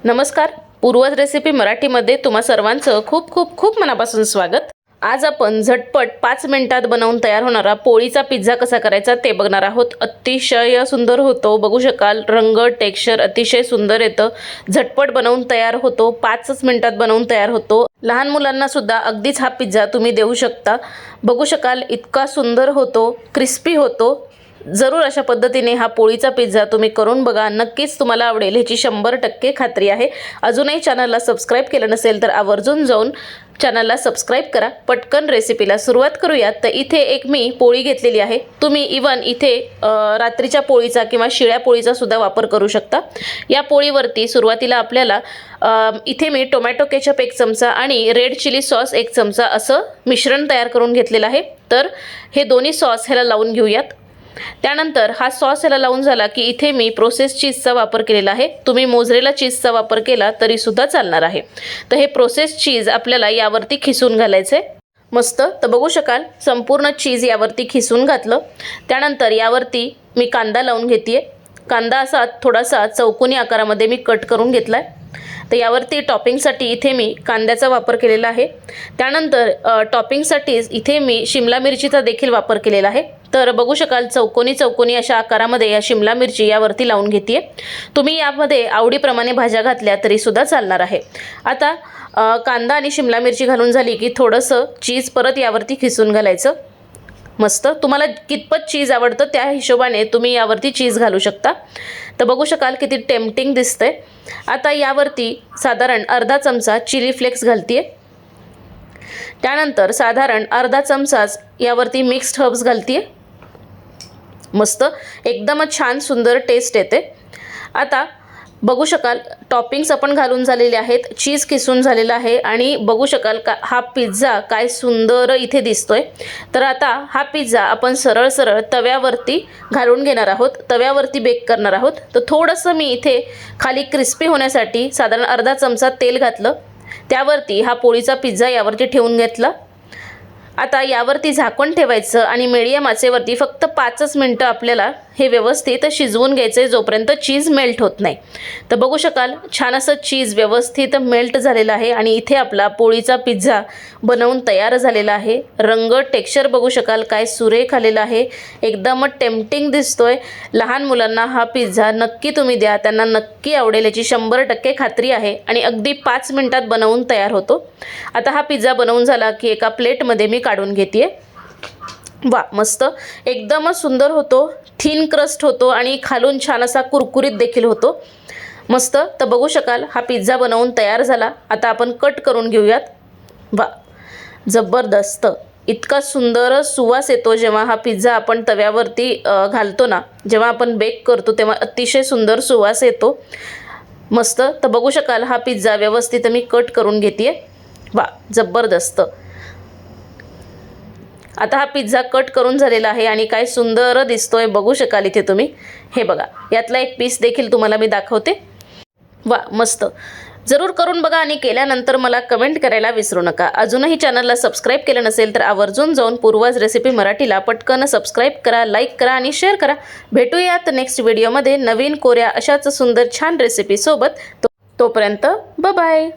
नमस्कार, पूर्वज रेसिपी मराठीमध्ये तुम्हा सर्वांचं खूप खूप खूप मनापासून स्वागत। आज आपण झटपट 5 मिनिटात बनवून तयार होणारा पोळीचा पिझ्झा कसा करायचा ते बघणार आहोत। अतिशय सुंदर होतो, बघू शकाल रंग टेक्स्चर अतिशय सुंदर येतं। झटपट बनवून तयार होतो, 5 मिनिटात बनवून तयार होतो। लहान मुलांना सुद्धा अगदीच हा पिझ्झा तुम्ही देऊ शकता। बघू शकाल इतका सुंदर होतो, क्रिस्पी होतो। जरूर अशा पद्धतीने हा पोळीचा पिझ्झा तुम्ही करून बघा, नक्कीच तुम्हाला आवडेल ह्याची 100% खात्री आहे। अजूनही चॅनलला सबस्क्राइब केलं नसेल तर आवर्जून जाऊन चॅनलला सबस्क्राइब करा। पटकन रेसिपीला सुरुवात करूया। तर इथे एक मी पोळी घेतलेली आहे। तुम्ही इवन इथे रात्रीच्या पोळीचा किंवा शिळ्या पोळीचा सुद्धा वापर करू शकता। या पोळीवरती सुरुवातीला आपल्याला इथे मी टोमॅटो केचप 1 चमचा आणि रेड चिली सॉस 1 चमचा असं मिश्रण तयार करून घेतलेलं आहे। तर हे दोन्ही सॉस ह्याला लावून घेऊयात। त्यानंतर हा सॉस ह्याला लावून झाला की इथे मी प्रोसेस चीजचा वापर केलेला आहे। तुम्ही मोझरेला चीजचा वापर केला तरी सुद्धा चालणार आहे। तर हे प्रोसेस चीज आपल्याला यावरती खिसून घालायचे मस्त। तर बघू शकाल संपूर्ण चीज यावरती खिसून घातलं। त्यानंतर यावरती मी कांदा लावून घेतेय। कांदा असा थोडासा चौकोनी आकारामध्ये मी कट करून घेतलाय। तर यावरती टॉपिंगसाठी इथे मी कांद्याचा वापर केलेला आहे। त्यानंतर टॉपिंगसाठी इथे मी शिमला मिरचीचा देखील वापर केलेला आहे। तर बघू शकाल चौकोनी चौकोनी अशा आकारामध्ये या शिमला मिरची यावरती लावून घेतेय। तुम्ही यामध्ये आवडीप्रमाणे भाज्या घातल्या तरी सुद्धा चालणार आहे। आता कांदा आणि शिमला मिरची घालून झाली की थोडंसं चीज परत यावरती खिसून घालायचं मस्त। तुम्हाला कितपत चीज आवडतं त्या हिशोबाने तुम्ही यावरती चीज घालू शकता। तर बघू शकाल किती टेम्पटिंग दिसतंय। आता यावरती साधारण अर्धा चमचा चिली फ्लेक्स घालतेय। त्यानंतर साधारण अर्धा चमचाच यावरती मिक्स्ड हर्ब्स घालतेय मस्त। एकदमच छान सुंदर टेस्ट येते। आता बघू शकाल टॉपिंग्स आपण घालून झालेले आहेत, चीज किसून झालेला आहे आणि बघू शकाल हा पिझ्झा काय सुंदर इथे दिसतोय। तर आता हा पिझ्झा आपण सरळ सरळ तव्यावरती घालून घेणार आहोत, तव्यावरती बेक करणार आहोत। तर थोडंसं मी इथे खाली क्रिस्पी होण्यासाठी साधारण अर्धा चमचा तेल घातलं। त्यावरती हा पोळीचा पिझ्झा यावरती ठेवून घेतला। आता यावरती झाकण ठेवायचं आणि मीडियम आचेवरती फक्त 5 मिनिटं आपल्याला हे व्यवस्थित शिजवून घ्यायचं जोपर्यंत चीज मेल्ट होत नाही। तर बघू शकाल छान असं चीज व्यवस्थित मेल्ट झालेलं आहे आणि इथे आपला पोळीचा पिझ्झा बनवून तयार झालेला आहे। रंग टेक्स्चर बघू शकाल काय सुरेख आलेला आहे, एकदम टेम्पटिंग दिसतोय। लहान मुलांना हा पिझ्झा नक्की तुम्ही द्या, त्यांना नक्की आवडेल याची 100% खात्री आहे आणि अगदी 5 मिनिटात बनवून तयार होतो। आता हा पिझ्झा बनवून झाला की एका प्लेटमध्ये मी काढून घेतेय। वा मस्त एकदमच सुंदर होतो, थिन क्रस्ट होतो आणि खालून छान असा कुरकुरीत देखील होतो मस्त। तर बघू शकाल हा पिझ्झा बनवून तयार झाला। आता आपण कट करून घेऊयात। वा जबरदस्त, इतका सुंदर सुवास येतो जेव्हा हा पिझ्झा आपण तव्यावरती घालतो ना, जेव्हा आपण बेक करतो तेव्हा अतिशय सुंदर सुवास येतो मस्त। तर बघू शकाल हा पिझ्झा व्यवस्थित मी कट करून घेतेय। वा जबरदस्त। आता हा पिझ्झा कट करून झालेला आहे आणि काय सुंदर दिसतोय बघू शकाल इथे तुम्ही। हे बघा यातला एक पीस देखील तुम्हाला मी दाखवते। वा मस्त, जरूर करून बघा आणि केल्यानंतर मला कमेंट करायला विसरू नका। अजूनही चॅनलला सबस्क्राइब केलं नसेल तर आवर्जून जाऊन पूर्वज रेसिपी मराठीला पटकन सबस्क्राइब करा, लाईक करा आणि शेअर करा। भेटूयात नेक्स्ट व्हिडिओमध्ये नवीन कोऱ्या अशाच सुंदर छान रेसिपी सोबत। तोपर्यंत बाय बाय।